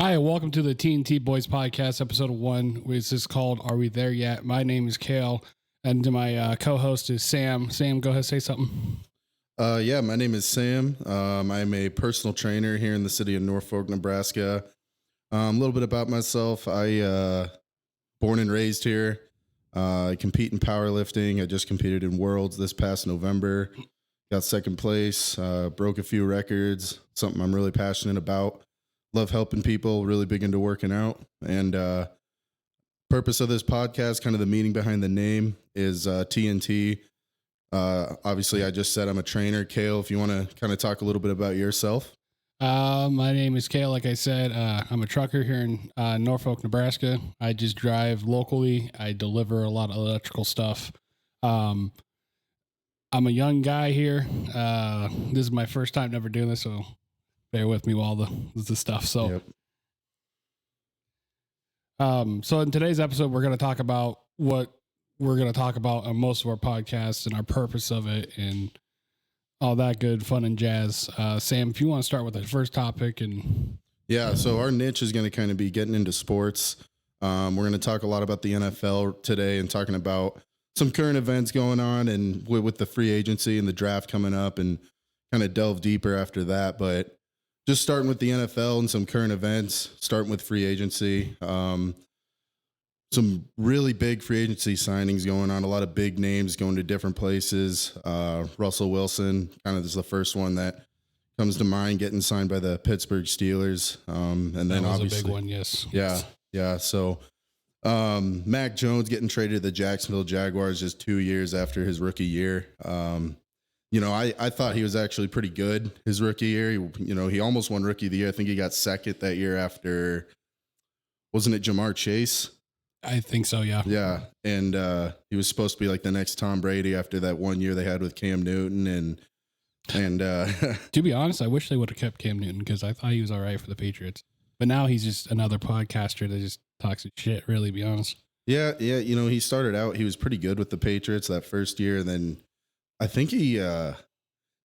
Hi, welcome to the TNT Boys Podcast, episode 1, which is called Are We There Yet? My name is Kale, and my co-host is Sam. Sam, go ahead, say something. My name is Sam. I'm a personal trainer here in the city of Norfolk, Nebraska. A little bit about myself. I born and raised here. I compete in powerlifting. I just competed in Worlds this past November. Got second place. Broke a few records. Something I'm really passionate about. Love helping people. Really big into working out. And purpose of this podcast, kind of the meaning behind the name, is TNT. Obviously, I just said I'm a trainer. Kale, if you want to kind of talk a little bit about yourself. My name is Kale. Like I said, I'm a trucker here in Norfolk, Nebraska. I just drive locally. I deliver a lot of electrical stuff. I'm a young guy here. This is my first time ever doing this, so bear with me with all the stuff. So, so in today's episode, we're going to talk about what we're going to talk about on most of our podcasts and our purpose of it and all that good fun and jazz. Sam, if you want to start with the first topic. So our niche is going to kind of be getting into sports. We're going to talk a lot about the NFL today and talking about some current events going on and with the free agency and the draft coming up and kind of delve deeper after that. But just starting with the NFL and some current events, starting with free agency. Some really big free agency signings going on. A lot of big names going to different places. Russell Wilson, kind of is the first one that comes to mind, getting signed by the Pittsburgh Steelers. And then that was obviously a big one, yes. Yeah. So Mac Jones getting traded to the Jacksonville Jaguars just 2 years after his rookie year. I thought he was actually pretty good his rookie year. He almost won Rookie of the Year. I think he got second that year after, wasn't it Jamar Chase? I think so, yeah. Yeah, and he was supposed to be like the next Tom Brady after that 1 year they had with Cam Newton. And to be honest, I wish they would have kept Cam Newton because I thought he was all right for the Patriots. But now he's just another podcaster that just talks shit, really, to be honest. Yeah. He started out, he was pretty good with the Patriots that first year, and then I think he didn't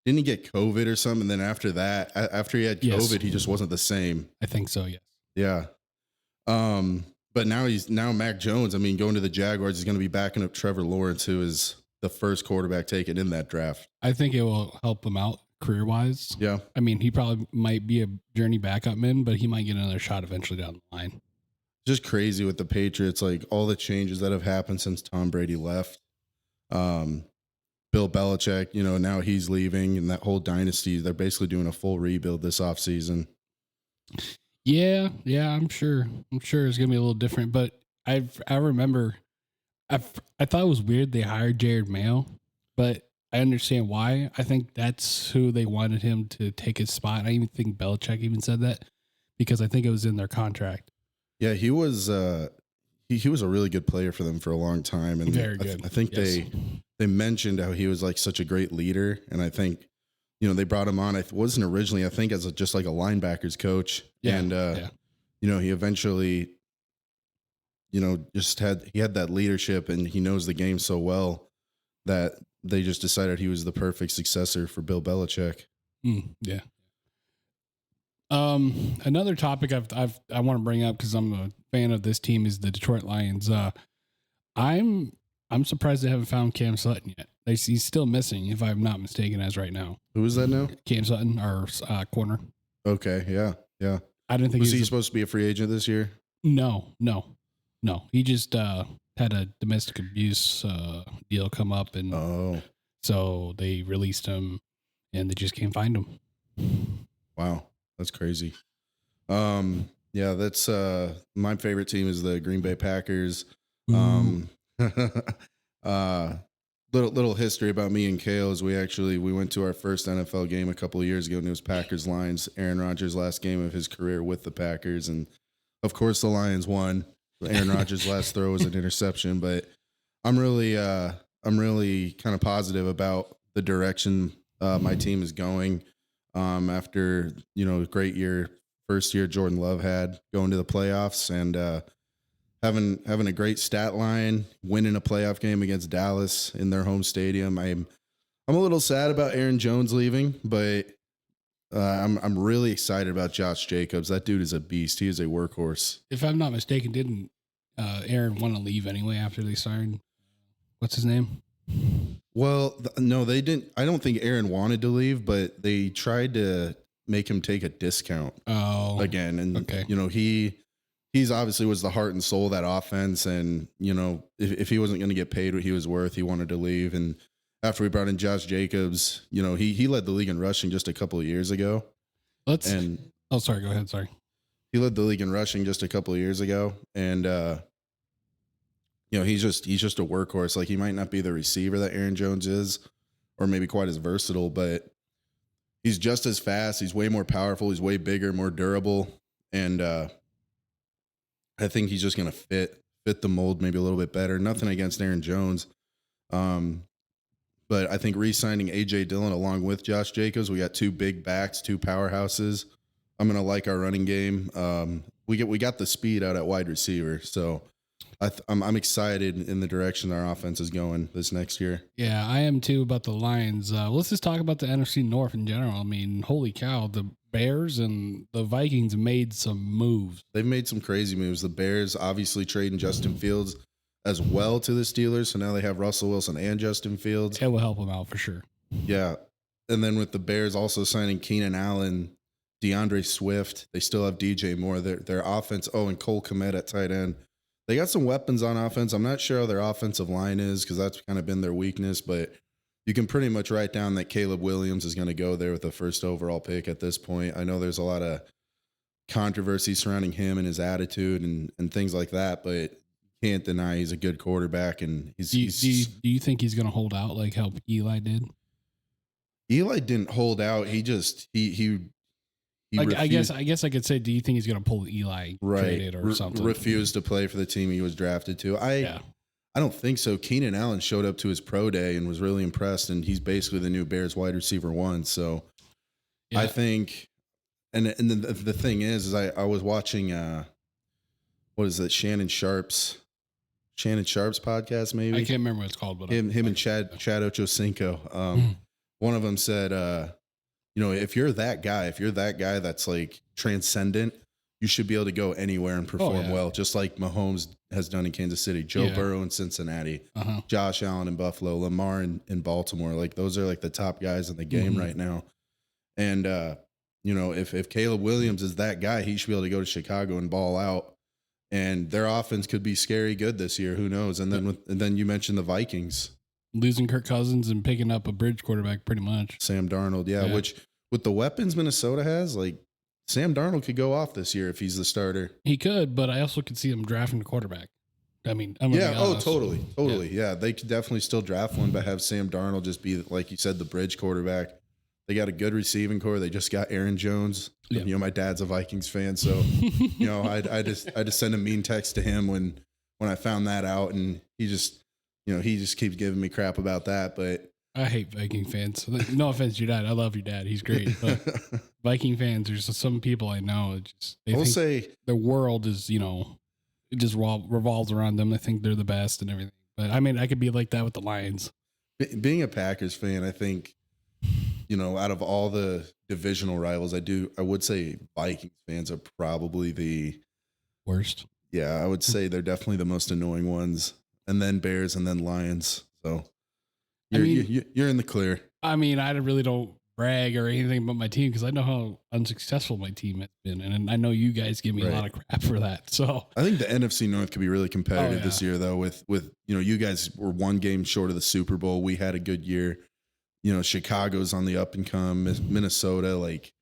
he get COVID or something. And then after that, after he had COVID, he just wasn't the same. I think so, yes. Yeah. But now Mac Jones, going to the Jaguars, he's going to be backing up Trevor Lawrence, who is the first quarterback taken in that draft. I think it will help him out career-wise. Yeah. He probably might be a journey backup man, but he might get another shot eventually down the line. Just crazy with the Patriots, like all the changes that have happened since Tom Brady left. Bill Belichick, now he's leaving, and that whole dynasty, they're basically doing a full rebuild this offseason. Yeah, I'm sure it's gonna be a little different, but I remember I thought it was weird they hired Jared Mayo, but I understand why. I think that's who they wanted him to take his spot. I even think Belichick even said that because I think it was in their contract. Yeah, he was he was a really good player for them for a long time, and very good. I think they mentioned how he was like such a great leader, and I think they brought him on. It wasn't originally, I think, as just like a linebackers coach. Yeah, and, he eventually, just had that leadership, and he knows the game so well that they just decided he was the perfect successor for Bill Belichick. Yeah. Another topic I want to bring up because I'm a fan of this team is the Detroit Lions. I'm surprised they haven't found Cam Sutton yet. He's still missing, if I'm not mistaken, as right now. Who is that now? Cam Sutton, our corner. Okay, yeah. I didn't think was he supposed to be a free agent this year? No. He just had a domestic abuse deal come up, and so they released him, and they just can't find him. Wow, that's crazy. That's my favorite team is the Green Bay Packers. Little history about me and Kale is we went to our first NFL game a couple of years ago, and it was Packers Lions. Aaron Rodgers' last game of his career with the Packers, and of course the Lions won. Aaron Rodgers' last throw was an interception, but I'm really kind of positive about the direction my team is going. After a great year, first year Jordan Love had going to the playoffs, and having a great stat line, winning a playoff game against Dallas in their home stadium. I'm a little sad about Aaron Jones leaving, but I'm really excited about Josh Jacobs. That dude is a beast. He is a workhorse. If I'm not mistaken, didn't Aaron want to leave anyway after they signed? What's his name? Well, no, they didn't. I don't think Aaron wanted to leave, but they tried to make him take a discount again. And, okay. He's obviously was the heart and soul of that offense. And, if he wasn't going to get paid what he was worth, he wanted to leave. And after we brought in Josh Jacobs, he led the league in rushing just a couple of years ago. Sorry, go ahead. Sorry. He led the league in rushing just a couple of years ago. And, he's just a workhorse. Like, he might not be the receiver that Aaron Jones is, or maybe quite as versatile, but he's just as fast. He's way more powerful. He's way bigger, more durable. And, I think he's just going to fit the mold maybe a little bit better. Nothing against Aaron Jones. But I think re-signing A.J. Dillon along with Josh Jacobs, we got two big backs, two powerhouses. I'm going to like our running game. We got the speed out at wide receiver. So I'm excited in the direction our offense is going this next year. Yeah, I am too about the Lions. Let's just talk about the NFC North in general. I mean, holy cow, the Bears and the Vikings made some moves. They've made some crazy moves. The Bears obviously trading Justin Fields as well to the Steelers. So now they have Russell Wilson and Justin Fields. It will help them out for sure. Yeah. And then with the Bears also signing Keenan Allen, DeAndre Swift, they still have DJ Moore. Their offense, and Cole Kmet at tight end. They got some weapons on offense. I'm not sure how their offensive line is because that's kind of been their weakness, but you can pretty much write down that Caleb Williams is going to go there with the first overall pick at this point. I know there's a lot of controversy surrounding him and his attitude and things like that, but can't deny he's a good quarterback. And do you think he's going to hold out like how Eli did? Eli didn't hold out. He just he like refused. I guess I could say, do you think he's going to pull Eli traded or something? Refused to play for the team he was drafted to. I don't think so. Keenan Allen showed up to his pro day and was really impressed, and he's basically the new Bears wide receiver one. So I think, and the thing is I was watching what is it, Shannon Sharp's podcast, maybe? I can't remember what it's called, but him and Chad Ochocinco. One of them said, if you're that guy that's like transcendent, you should be able to go anywhere and perform well, just like Mahomes has done in Kansas City, Joe Burrow in Cincinnati, Josh Allen in Buffalo, Lamar in Baltimore. Like, those are like the top guys in the game right now. And, if Caleb Williams is that guy, he should be able to go to Chicago and ball out. And their offense could be scary good this year. Who knows? And then you mentioned the Vikings. Losing Kirk Cousins and picking up a bridge quarterback pretty much. Sam Darnold, which with the weapons Minnesota has, like, Sam Darnold could go off this year if he's the starter. He could, but I also could see him drafting a quarterback. I mean, totally. Yeah, they could definitely still draft one, but have Sam Darnold just be, like you said, the bridge quarterback. They got a good receiving core. They just got Aaron Jones. Yeah. My dad's a Vikings fan, so I just send a mean text to him when I found that out, and he just keeps giving me crap about that. But I hate Viking fans. No offense to your dad. I love your dad. He's great. But Viking fans, there's some people I know, they think their world is, it just revolves around them. They think they're the best and everything. But I mean, I could be like that with the Lions. Being a Packers fan, I think, out of all the divisional rivals, I would say Vikings fans are probably the worst. Yeah, I would say they're definitely the most annoying ones. And then Bears and then Lions. So you're in the clear. I mean, I really don't brag or anything about my team because I know how unsuccessful my team has been. And I know you guys give me a lot of crap for that. So I think the NFC North could be really competitive this year, though, with you guys were one game short of the Super Bowl. We had a good year. Chicago's on the up and come. Minnesota, like,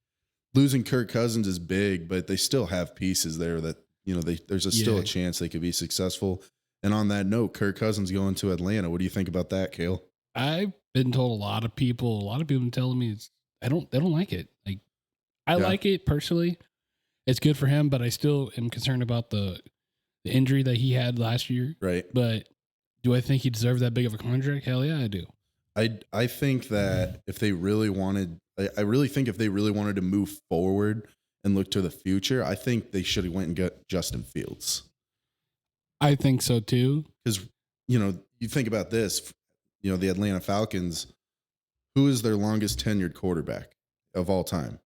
losing Kirk Cousins is big, but they still have pieces there that, there's still a chance they could be successful. And on that note, Kirk Cousins going to Atlanta. What do you think about that, Cale? I've been told a lot of people telling me they don't like it. Like, I like it personally. It's good for him, but I still am concerned about the injury that he had last year. Right. But do I think he deserved that big of a contract? Hell yeah, I do. I think that if they really wanted, I really think if they really wanted to move forward and look to the future, I think they should have went and got Justin Fields. I think so too. Because, you think about this, the Atlanta Falcons, who is their longest tenured quarterback of all time?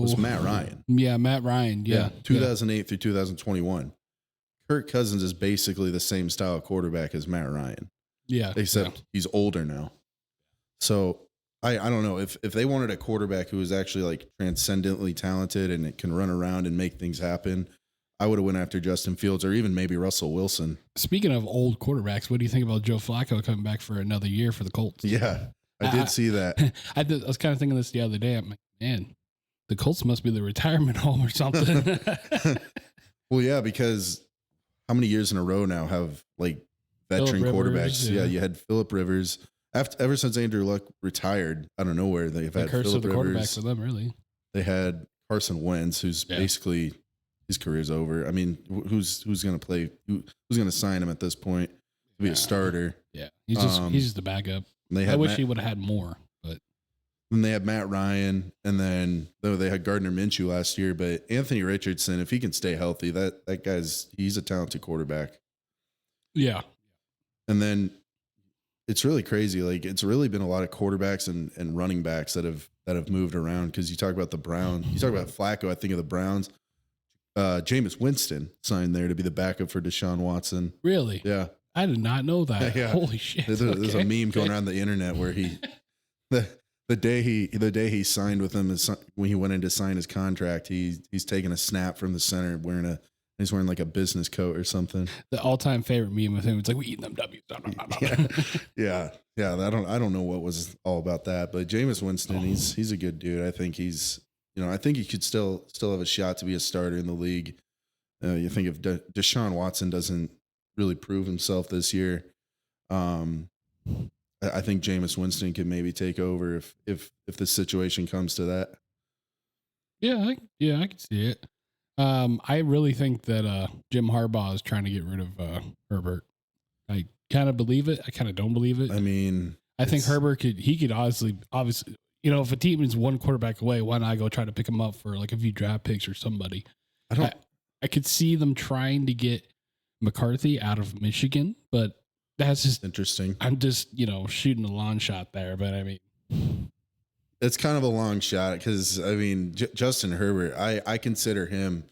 was Matt Ryan. Yeah, Matt Ryan. Yeah. 2008 through 2021. Kirk Cousins is basically the same style quarterback as Matt Ryan. Yeah. Except he's older now. So I don't know if they wanted a quarterback who was actually like transcendently talented and it can run around and make things happen, I would have went after Justin Fields or even maybe Russell Wilson. Speaking of old quarterbacks, what do you think about Joe Flacco coming back for another year for the Colts? Yeah, I did see that. I was kind of thinking this the other day. I'm like, man, the Colts must be the retirement home or something. Well, yeah, because how many years in a row now have like veteran quarterbacks? Yeah, you had Phillip Rivers. Ever since Andrew Luck retired out of nowhere, they've had curse Phillip of the Rivers. quarterback for them, really. They had Carson Wentz, who's basically his career's over. I mean, who's going to play? Who's going to sign him at this point to be a starter? Yeah, he's just the backup. I wish he would have had more, but then they had Matt Ryan, and then they had Gardner Minshew last year. But Anthony Richardson, if he can stay healthy, that he's a talented quarterback. Yeah, and then it's really crazy. Like it's really been a lot of quarterbacks and running backs that have moved around. Because you talk about the Browns, you talk about Flacco. I think of the Browns. Jameis Winston signed there to be the backup for Deshaun Watson. Really? Yeah. I did not know that. Yeah. Holy shit. There's a meme going around the internet where the day he signed with them is when he went in to sign his contract, he's taking a snap from the center he's wearing like a business coat or something. The all-time favorite meme with him, it's like, we eating them W's. Yeah. I don't know what was all about that, but Jameis Winston, he's a good dude. I think I think he could still have a shot to be a starter in the league. You think if Deshaun Watson doesn't really prove himself this year, I think Jameis Winston could maybe take over if the situation comes to that. Yeah, I can see it. I really think that Jim Harbaugh is trying to get rid of Herbert. I kind of believe it. I kind of don't believe it. I mean, I think Herbert could obviously, if a team is one quarterback away, why not go try to pick him up for like a few draft picks or somebody? I could see them trying to get McCarthy out of Michigan, but that's just interesting. I'm just, shooting a long shot there, but I mean, it's kind of a long shot because I mean, Justin Herbert, I consider him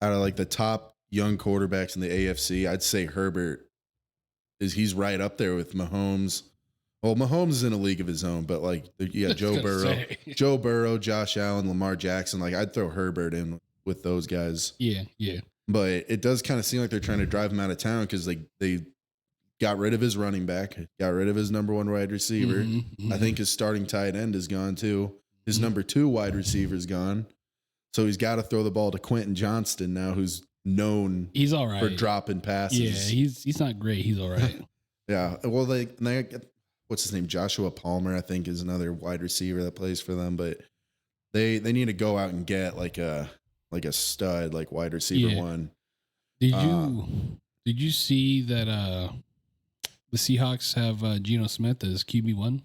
out of like the top young quarterbacks in the AFC. I'd say Herbert he's right up there with Mahomes. Well, Mahomes is in a league of his own, but like, yeah, Joe Burrow, Josh Allen, Lamar Jackson. Like, I'd throw Herbert in with those guys. Yeah. But it does kind of seem like they're trying to drive him out of town because they got rid of his running back, got rid of his number one wide receiver. Mm-hmm. I think his starting tight end is gone too. His number two wide receiver is gone. So he's got to throw the ball to Quentin Johnston now, who's known he's all right for dropping passes. Yeah, he's not great. He's all right. Yeah. Well, they what's his name? Joshua Palmer, I think, is another wide receiver that plays for them. But they need to go out and get like a stud, like wide receiver one. Did you see that the Seahawks have Geno Smith as QB1?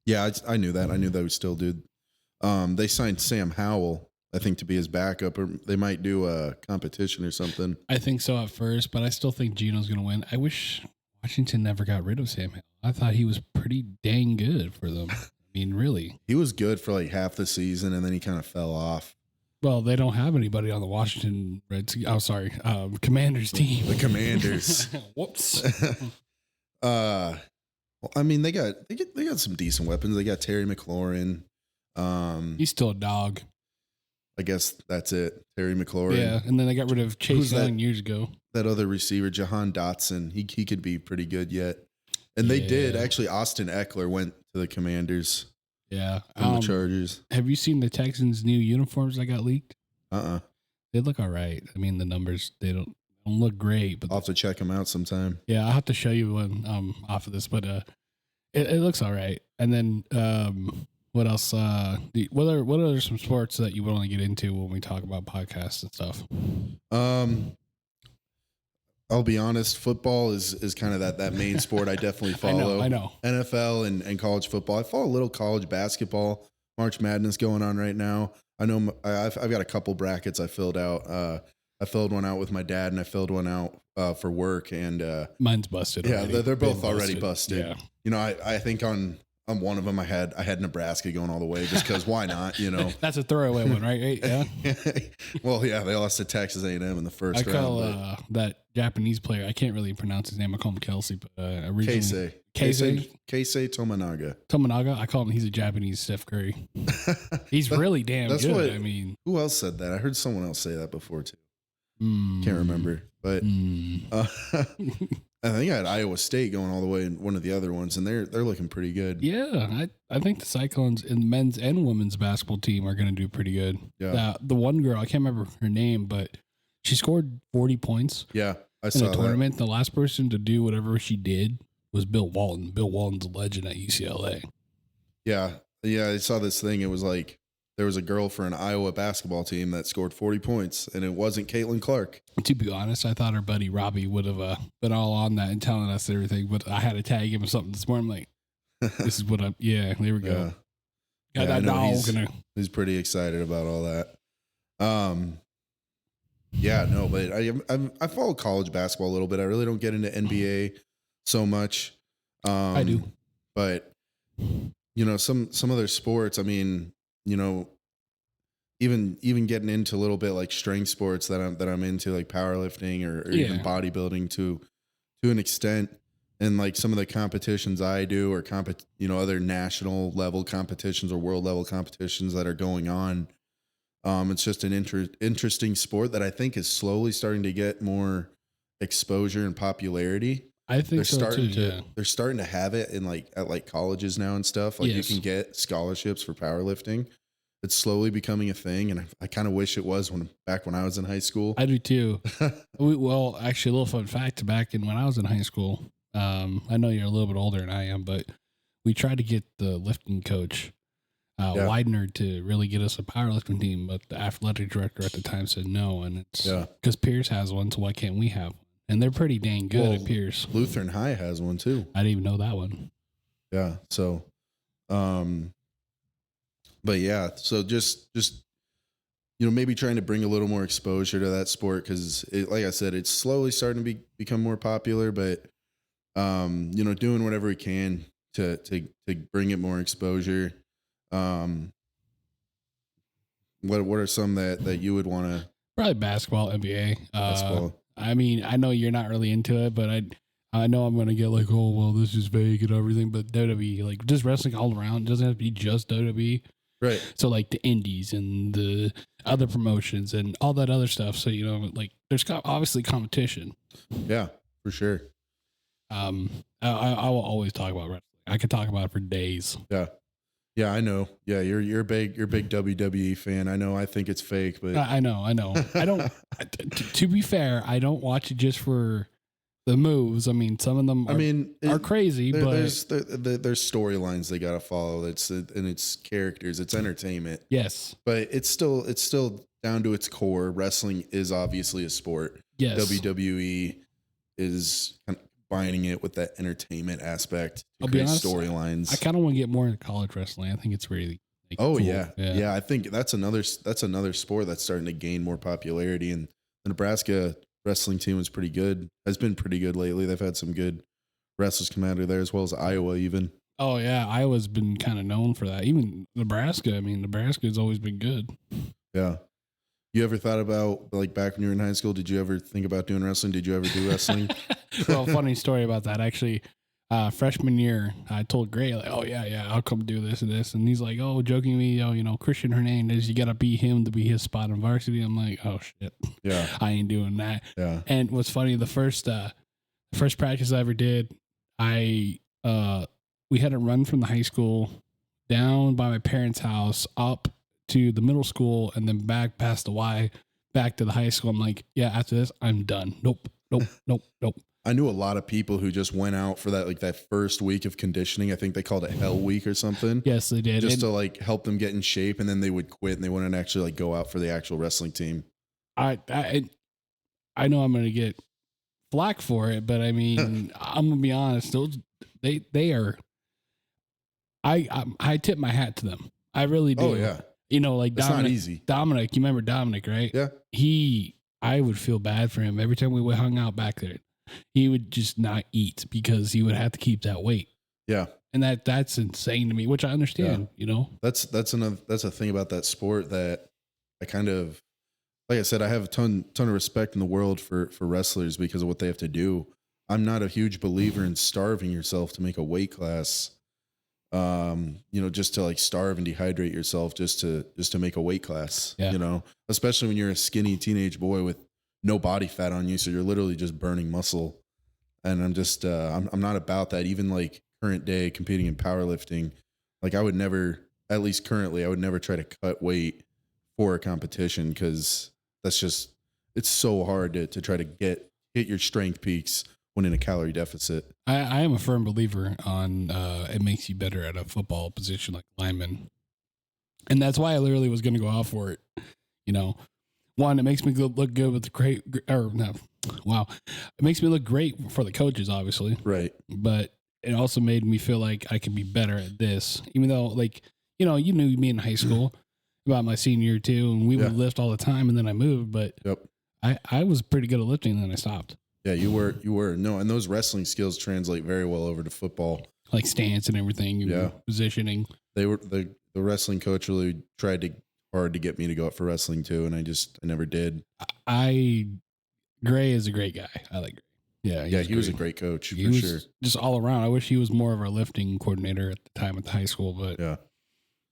Yeah, I knew that. I knew that we still did. They signed Sam Howell, I think, to be his backup, or they might do a competition or something. I think so at first, but I still think Geno's going to win. I wish Washington never got rid of Sam Howell. I thought he was pretty dang good for them. I mean, really. He was good for like half the season, and then he kind of fell off. Well, they don't have anybody on the Washington Commanders team. The Commanders. Whoops. Well, I mean, they got some decent weapons. They got Terry McLaurin. He's still a dog. I guess that's it. Terry McLaurin. Yeah, and then they got rid of Chase Young years ago. That other receiver, Jahan Dotson, he could be pretty good yet. And they did. Actually, Austin Eckler went to the Commanders. Yeah. From the Chargers. Have you seen the Texans' new uniforms that got leaked? They look all right. I mean, the numbers, they don't look great. But I'll have to check them out sometime. Yeah, I'll have to show you one off of this, but it looks all right. And then what else? What are some sports that you want to get into when we talk about podcasts and stuff? I'll be honest, football is kind of that main sport I definitely follow. I know. NFL and college football. I follow a little college basketball. March Madness going on right now. I know I've got a couple brackets I filled out. I filled one out with my dad, and I filled one out for work. And mine's busted. Yeah, they're both already busted. Yeah. You know, I think on one of them. I had Nebraska going all the way just because why not? You know, That's a throwaway one, right? Yeah. Well, yeah, they lost to Texas A&M in the first round. I call that Japanese player. I can't really pronounce his name. I call him Kelsey, but originally Keisei Tominaga. I call him. He's a Japanese Steph Curry. He's really damn good. I mean, who else said that? I heard someone else say that before too. Can't remember, but I think I had Iowa State going all the way in one of the other ones, and they're looking pretty good. Yeah, I think the Cyclones in the men's and women's basketball team are going to do pretty good. Yeah, the one girl, I can't remember her name, but she scored 40 points. Yeah, I saw in the tournament. The last person to do whatever she did was Bill Walton. Bill Walton's a legend at UCLA. Yeah, I saw this thing. It was like there was a girl for an Iowa basketball team that scored 40 points, and it wasn't Caitlin Clark. To be honest, I thought our buddy Robbie would have been all on that and telling us everything, but I had to tag him with something this morning. I'm like, this is what I'm. Yeah, there we go. Yeah. Got that dog. He's pretty excited about all that. Yeah, no, but I follow college basketball a little bit. I really don't get into NBA so much. I do, but you know, some other sports. I mean, you know, even getting into a little bit like strength sports that I'm into, like powerlifting or even bodybuilding to an extent, and like some of the competitions I do or other national level competitions or world level competitions that are going on. It's just an interesting sport that I think is slowly starting to get more exposure and popularity. I think they're starting to have it in at colleges now and stuff. Like you can get scholarships for powerlifting. It's slowly becoming a thing, and I kind of wish it was back when I was in high school. I do too. Well, actually, a little fun fact: back when I was in high school, I know you're a little bit older than I am, but we tried to get the lifting coach Widener to really get us a powerlifting team, but the athletic director at the time said no, and it's because Pierce has one, so why can't we have one? And they're pretty dang good at Pierce. Lutheran High has one too. I didn't even know that one. Yeah. So, but yeah, so just maybe trying to bring a little more exposure to that sport because, like I said, it's slowly starting to become more popular. But doing whatever we can to bring it more exposure. What are some that you would want to? Probably basketball, NBA. Basketball. I mean, I know you're not really into it, but I know I'm going to get like, oh, well, this is vague and everything, but WWE, like just wrestling all around, it doesn't have to be just WWE. Right. So like the indies and the other promotions and all that other stuff. So, like there's obviously competition. Yeah, for sure. I will always talk about wrestling. I could talk about it for days. Yeah. Yeah, I know. Yeah, you're a big WWE fan. I know. I think it's fake, but I know. I don't. To be fair, I don't watch it just for the moves. I mean, some of them are crazy, but there's storylines they got to follow. And it's characters. It's entertainment. Yes, but it's still down to its core. Wrestling is obviously a sport. Yes, WWE is kind of combining it with that entertainment aspect to create storylines. I kind of want to get more into college wrestling. I think it's really cool. Yeah. I think that's another sport that's starting to gain more popularity, and the Nebraska wrestling team has been pretty good lately. They've had some good wrestlers come out of there, as well as Iowa even. Oh yeah, Iowa's been kind of known for that. Even Nebraska. I mean, Nebraska has always been good. Yeah. You ever thought about, like, back when you were in high school, did you ever think about doing wrestling? Did you ever do wrestling? Well, funny story about that. Actually, freshman year, I told Gray, like, oh, yeah, I'll come do this and this. And he's like, oh, jokingly, Christian Hernandez, you got to beat him to be his spot in varsity. I'm like, oh, shit. Yeah. I ain't doing that. Yeah. And what's funny, the first practice I ever did, we had to run from the high school down by my parents' house up to the middle school and then back past the Y back to the high school. I'm like, yeah, after this, I'm done. Nope. I knew a lot of people who just went out for that, like that first week of conditioning. I think they called it Hell Week or something. Yes, they did. Just to like help them get in shape, and then they would quit and they wouldn't actually like go out for the actual wrestling team. I know I'm going to get flack for it, but I mean, I'm going to be honest. They are, I tip my hat to them. I really do. Oh yeah. Like it's Dominic, not easy. Dominic, you remember Dominic, right? Yeah. I would feel bad for him every time we hung out back there. He would just not eat because he would have to keep that weight. Yeah. And that's insane to me, which I understand, you know? That's a thing about that sport that I kind of, like I said, I have a ton of respect in the world for wrestlers because of what they have to do. I'm not a huge believer in starving yourself to make a weight class. Just to like starve and dehydrate yourself just to make a weight class, especially when you're a skinny teenage boy with no body fat on you. So you're literally just burning muscle. And I'm just, I'm not about that. Even like current day competing in powerlifting, like I would never, at least currently, I would never try to cut weight for a competition because that's just, it's so hard to try to hit your strength peaks when in a calorie deficit. I am a firm believer on it makes you better at a football position like lineman. And that's why I literally was going to go out for it. You know, one, it makes me look good with it makes me look great for the coaches, obviously. Right. But it also made me feel like I could be better at this, even though, like, you knew me in high school about my senior year too, and we would lift all the time, and then I moved, but I was pretty good at lifting, and then I stopped. Yeah, you were. No, and those wrestling skills translate very well over to football. Like stance and everything, positioning. The wrestling coach really tried hard to get me to go up for wrestling too, and I never did. Gray is a great guy. I like Gray. Yeah, he was a great coach for sure. Just all around. I wish he was more of our lifting coordinator at the time at the high school, but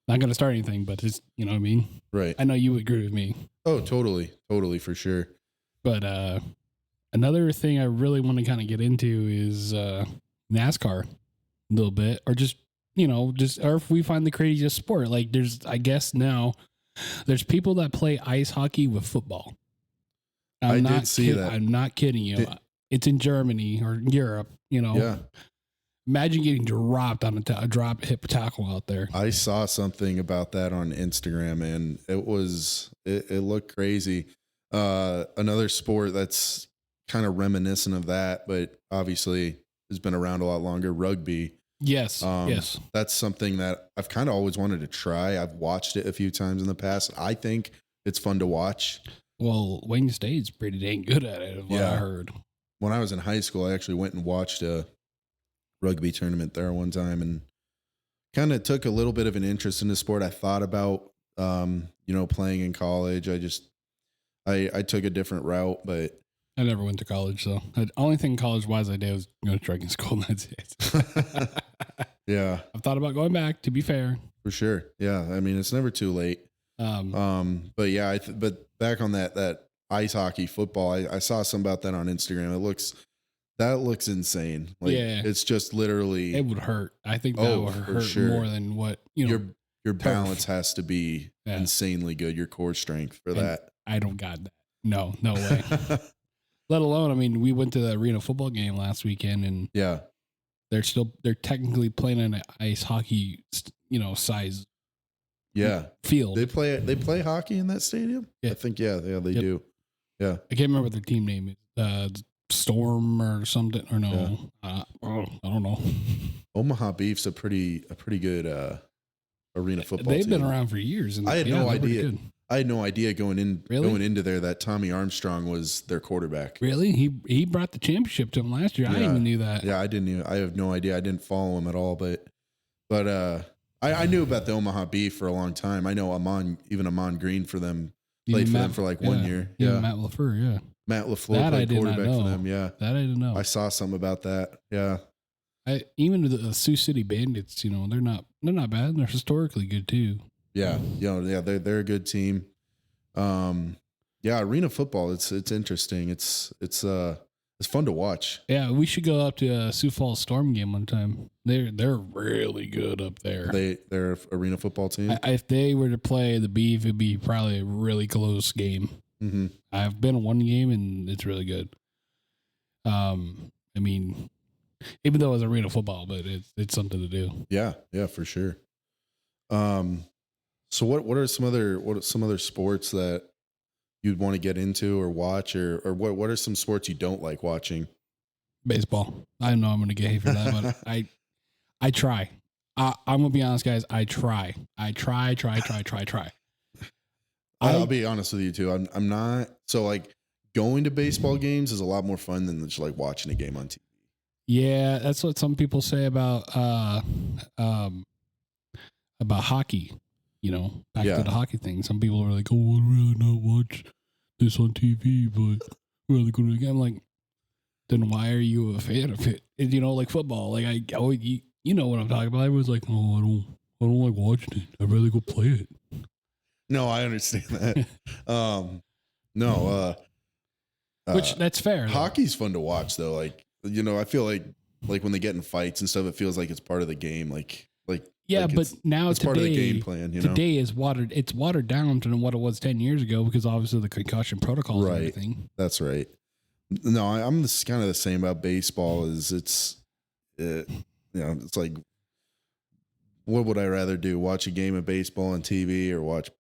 not going to start anything. But just, you know what I mean? Right. I know you would agree with me. Oh, totally, for sure. But another thing I really want to kind of get into is NASCAR a little bit, or just or if we find the craziest sport. Like I guess now there's people that play ice hockey with football. I did see that. I'm not kidding you. It's in Germany or Europe, Yeah. Imagine getting dropped on a drop hip tackle out there. I saw something about that on Instagram, and it looked crazy. Another sport that's kind of reminiscent of that, but obviously has been around a lot longer, rugby. Yes. Yes. That's something that I've kind of always wanted to try. I've watched it a few times in the past. I think it's fun to watch. Well, Wayne State's pretty dang good at it, what I heard. When I was in high school, I actually went and watched a rugby tournament there one time and kind of took a little bit of an interest in the sport. I thought about, playing in college. I took a different route, but I never went to college, so the only thing college-wise I did was go to trucking school. That's it. Yeah. I've thought about going back, to be fair. For sure. Yeah. I mean, it's never too late. But yeah, but back on that ice hockey football, I saw something about that on Instagram. That looks insane. Like, it's just literally, it would hurt. I think that would hurt more than what, your balance has to be insanely good. Your core strength for that. I don't got that. No way. Let alone, I mean, we went to the arena football game last weekend, and they're technically playing in an ice hockey, size. Yeah. Field. They play hockey in that stadium? Yeah. I think, they do. Yeah. I can't remember what their team name is. Storm or something, or no. Yeah. I don't know. Omaha Beef's a pretty good arena football They've team. been around for years. And I had no idea. I had no idea going into there that Tommy Armstrong was their quarterback. Really? He brought the championship to him last year. I didn't even knew that. Yeah, I have no idea. I didn't follow him at all, but I knew about the Omaha Beef for a long time. I know Amon Green for them played for them for like 1 year. Yeah, Matt LaFleur. Yeah, Matt LaFleur played quarterback for them. Yeah, that I didn't know. I saw something about that. Yeah, even the Sioux City Bandits. They're not bad. They're historically good too. Yeah, they're a good team. Arena football. It's interesting. It's fun to watch. Yeah, we should go up to a Sioux Falls Storm game one time. They're really good up there. They're an arena football team. If they were to play the Beef, it'd be probably a really close game. Mm-hmm. I've been to one game and it's really good. I mean, even though it's arena football, but it's something to do. Yeah, for sure. So what are some other sports that you'd want to get into or watch, or what are some sports you don't like watching? Baseball. I know I'm going to get hate for that, but I try. I'm going to be honest, guys. I try. I'll be honest with you too. I'm not, so like going to baseball games is a lot more fun than just like watching a game on TV. Yeah, that's what some people say about hockey. You know, back to the hockey thing. Some people are like, "Oh, I'd really not watch this on TV, but really go to the game." I'm like, then why are you a fan of it? And, you know, like football. Like you know what I'm talking about. Everyone's like, "Oh, I don't like watching it. I'd rather go play it." No, I understand that. No, Which that's fair. Hockey's fun to watch though. Like, you know, I feel like when they get in fights and stuff, it feels like it's part of the game. Yeah, like but now it's today, part of the game plan. You know, today is watered. It's watered down to what it was 10 years ago because obviously the concussion protocols and everything. That's right. No, I'm kind of the same about baseball. It's like, what would I rather do? Watch a game of baseball on TV or watch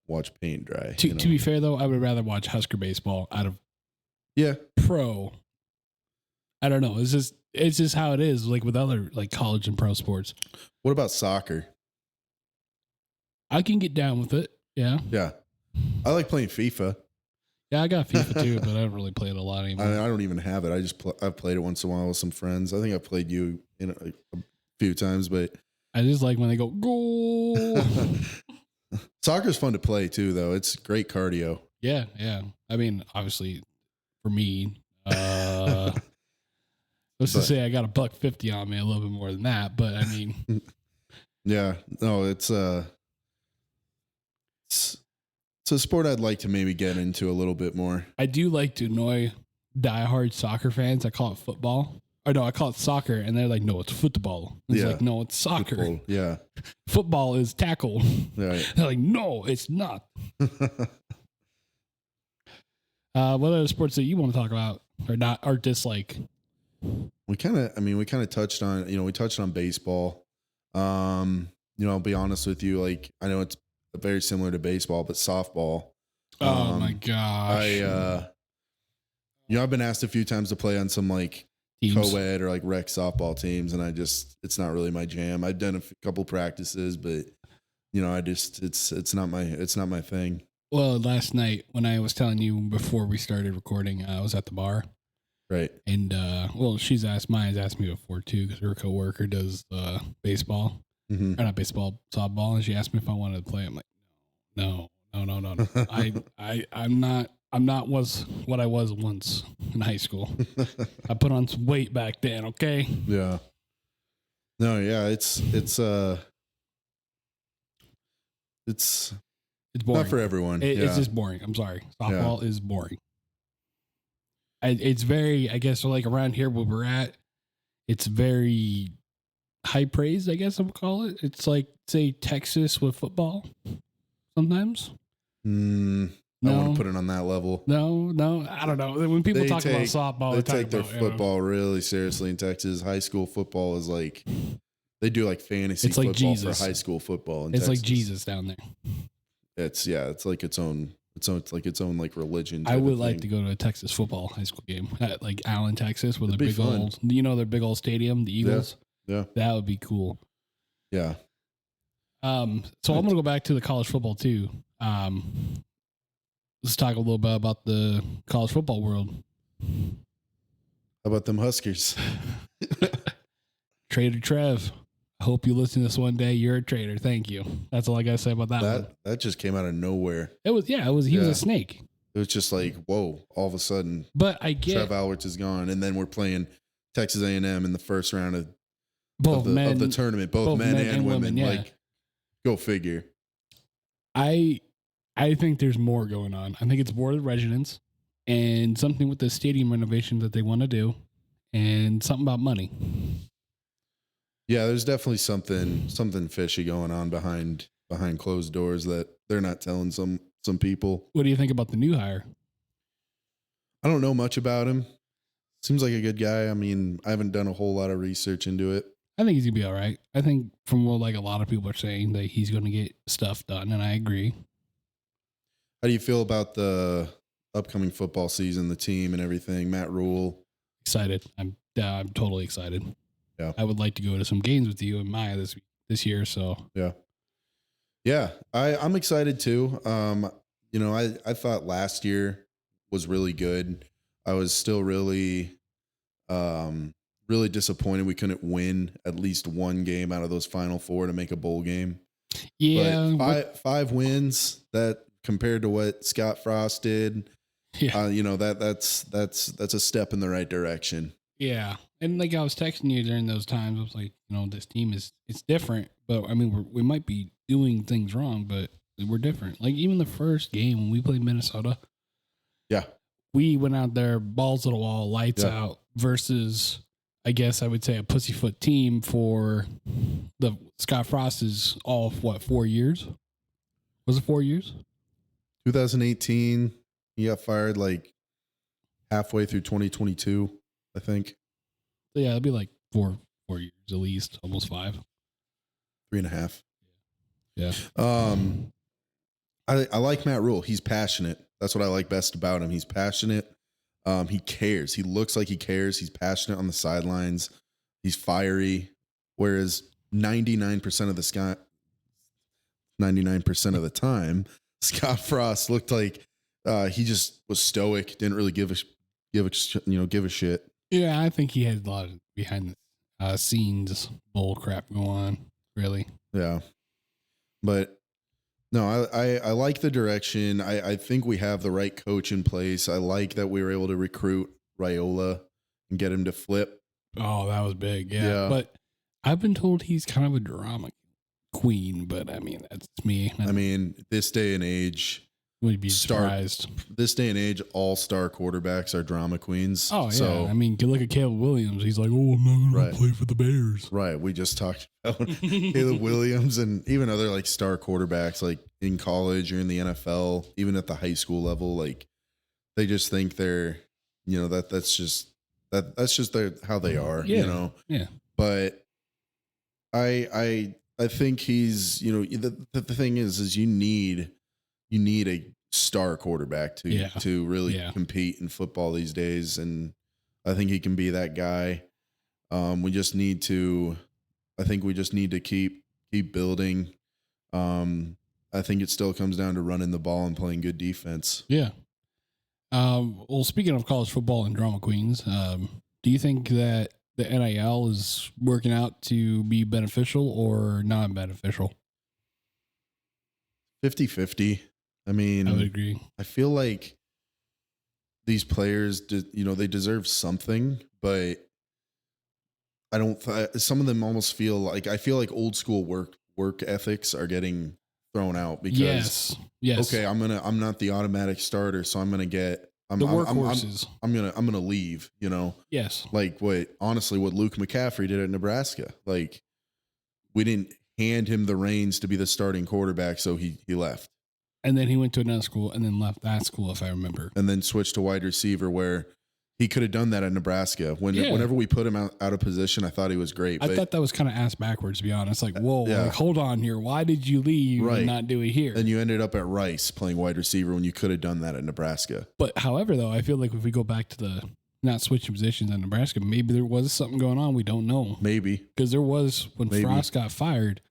paint dry? To be fair though, I would rather watch Husker baseball out of pro. I don't know. It's just how it is. Like with other like college and pro sports. What about soccer? I can get down with it. Yeah. Yeah. I like playing FIFA. Yeah, I got FIFA too, but I don't really play it a lot anymore. I don't even have it. I've played it once in a while with some friends. I think I've played you a few times, but I just like when they go goal. Soccer's fun to play too, though. It's great cardio. Yeah, yeah. I mean, obviously, for me, let's just say I got $150 on me, a little bit more than that. But I mean, yeah, no, it's a sport I'd like to maybe get into a little bit more. I do like to annoy diehard soccer fans. I call it football. Or no, I call it soccer, and they're like, "No, it's football." It's like, "No, it's soccer." Football, yeah, football is tackle. Right. They're like, "No, it's not." What other sports that you want to talk about or not or dislike? We kind of touched on, we touched on baseball. I'll be honest with you, like I know it's very similar to baseball, but softball. Oh my gosh. I've been asked a few times to play on some like teams. co-ed or like rec softball teams, and it's not really my jam. I've done a couple practices, but it's not my thing. Well, last night when I was telling you before we started recording, I was at the bar. Right. And, she's asked me before too, because her coworker does baseball. Mm-hmm. Or not baseball, softball. And she asked me if I wanted to play. I'm like, no. I'm not what I was once in high school. I put on some weight back then. Okay. Yeah. No. Yeah. It's boring. Not for everyone. It's just boring. I'm sorry. Softball is boring. It's very, I guess, like around here where we're at, it's very high praise, I guess I would call it. It's like, say, Texas with football sometimes. I wouldn't put it on that level. No, I don't know. When people talk about softball, they take their football really seriously in Texas. High school football is like, they do like fantasy football for high school football in Texas. Like Jesus down there. It's like its own like religion. I would like to go to a Texas football high school game at like Allen, Texas, with their big old stadium, the Eagles. Yeah. That would be cool. Yeah. So I'm going to go back to the college football too. Let's talk a little bit about the college football world. How about them Huskers? Trader Trev. I hope you listen to this one day. You're a traitor. Thank you. That's all I got to say about that one. That just came out of nowhere. He was a snake. It was just like, whoa, all of a sudden. But I get Trev Alberts is gone, and then we're playing Texas A&M in the first round of the tournament, both men and women. Yeah. Like, go figure. I think there's more going on. I think it's board of residents and something with the stadium renovation that they want to do, and something about money. Yeah, there's definitely something fishy going on behind closed doors that they're not telling some people. What do you think about the new hire? I don't know much about him. Seems like a good guy. I mean, I haven't done a whole lot of research into it. I think he's gonna be all right. I think from what like a lot of people are saying that he's gonna get stuff done, and I agree. How do you feel about the upcoming football season, the team, and everything? Matt Rule. Excited. I'm totally excited. Yeah, I would like to go to some games with you and Maya this year. So yeah, I'm excited too. I thought last year was really good. I was still really, really disappointed we couldn't win at least one game out of those final four to make a bowl game. Yeah. But five wins, that compared to what Scott Frost did, that's a step in the right direction. Yeah. And like I was texting you during those times, I was like, this team it's different, but I mean, we might be doing things wrong, but we're different. Like even the first game when we played Minnesota. Yeah. We went out there, balls to the wall, lights out, versus, I guess I would say, a pussyfoot team for the Scott Frost is all, 4 years? Was it 4 years? 2018, he got fired like halfway through 2022, I think. So yeah, it'd be like 4 years at least, almost 5. 3.5. Yeah. I like Matt Rule. He's passionate. That's what I like best about him. He's passionate. He cares. He looks like he cares. He's passionate on the sidelines. He's fiery. Whereas 99% of the time, Scott Frost looked like he just was stoic. Didn't really give a shit. Yeah, I think he had a lot of behind the scenes bull crap going on. Really. Yeah, but. No, I like the direction. I think we have the right coach in place. I like that we were able to recruit Raiola and get him to flip. Oh, that was big. Yeah. But I've been told he's kind of a drama queen, but I mean, that's me. I mean, this day and age, would be surprised. This day and age, all-star quarterbacks are drama queens. Oh, yeah. So, I mean, you look at Caleb Williams. He's like, oh, I'm not going to play for the Bears. Right. We just talked about Caleb Williams and even other like star quarterbacks like in college or in the NFL, even at the high school level. Like they just think they're, that's just how they are, Yeah. But I think he's, the thing is you need a star quarterback to really compete in football these days. And I think he can be that guy. We just need to keep building. I think it still comes down to running the ball and playing good defense. Yeah. Well, speaking of college football and drama queens, do you think that the NIL is working out to be beneficial or non-beneficial? 50-50. I mean, I would agree. I feel like these players, they deserve something, but I don't. Some of them almost feel like old school work ethics are getting thrown out because yes. Okay, I'm not the automatic starter, so I'm gonna get the workhorses. I'm gonna leave. Yes. Like what Luke McCaffrey did at Nebraska. Like we didn't hand him the reins to be the starting quarterback, so he left. And then he went to another school and then left that school, if I remember. And then switched to wide receiver where he could have done that at Nebraska. Whenever we put him out of position, I thought he was great. I thought that was kind of ass backwards, to be honest. Like, whoa, like, hold on here. Why did you leave and not do it here? And you ended up at Rice playing wide receiver when you could have done that at Nebraska. But however, though, I feel like if we go back to the not switching positions at Nebraska, maybe there was something going on. We don't know. Maybe. Because there was, when Frost got fired,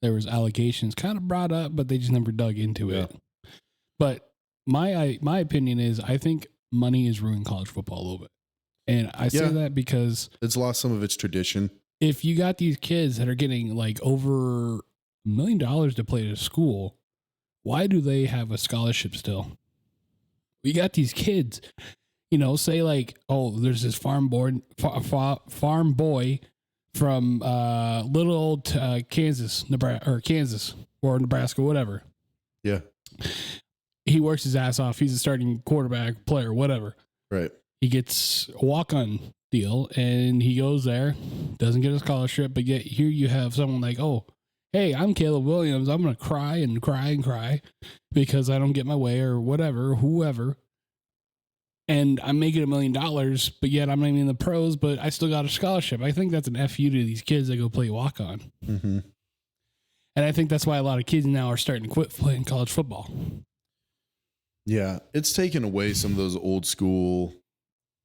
there was allegations kind of brought up, but they just never dug into it. But my opinion is I think money has ruined college football a little bit. And I say that because it's lost some of its tradition. If you got these kids that are getting like over $1 million to play at a school, why do they have a scholarship still? We got these kids, say like, oh, there's this farm boy from little old Kansas, or Nebraska, whatever. Yeah. He works his ass off. He's a starting quarterback, player, whatever. Right. He gets a walk-on deal, and he goes there, doesn't get a scholarship, but yet here you have someone like, oh, hey, I'm Caleb Williams. I'm going to cry and cry and cry because I don't get my way or whatever, whoever. And I'm making $1 million, but yet I'm not even in the pros, but I still got a scholarship. I think that's an FU to these kids that go play walk-on. Mm-hmm. And I think that's why a lot of kids now are starting to quit playing college football. Yeah, it's taken away some of those old school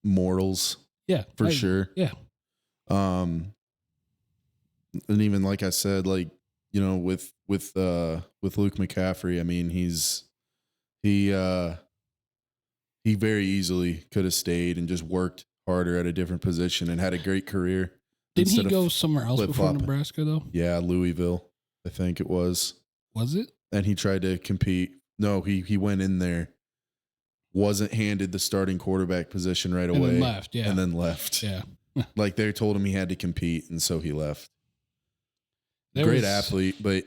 morals. Yeah, for sure. Yeah. And even like I said, like, with Luke McCaffrey, I mean, he very easily could have stayed and just worked harder at a different position and had a great career. Didn't he go somewhere else before Nebraska, though? Yeah, Louisville, I think it was. Was it? And he tried to compete. No, he went in there, wasn't handed the starting quarterback position right away. And then left, yeah. And then left. Yeah. Like they told him he had to compete, and so he left. Great athlete, but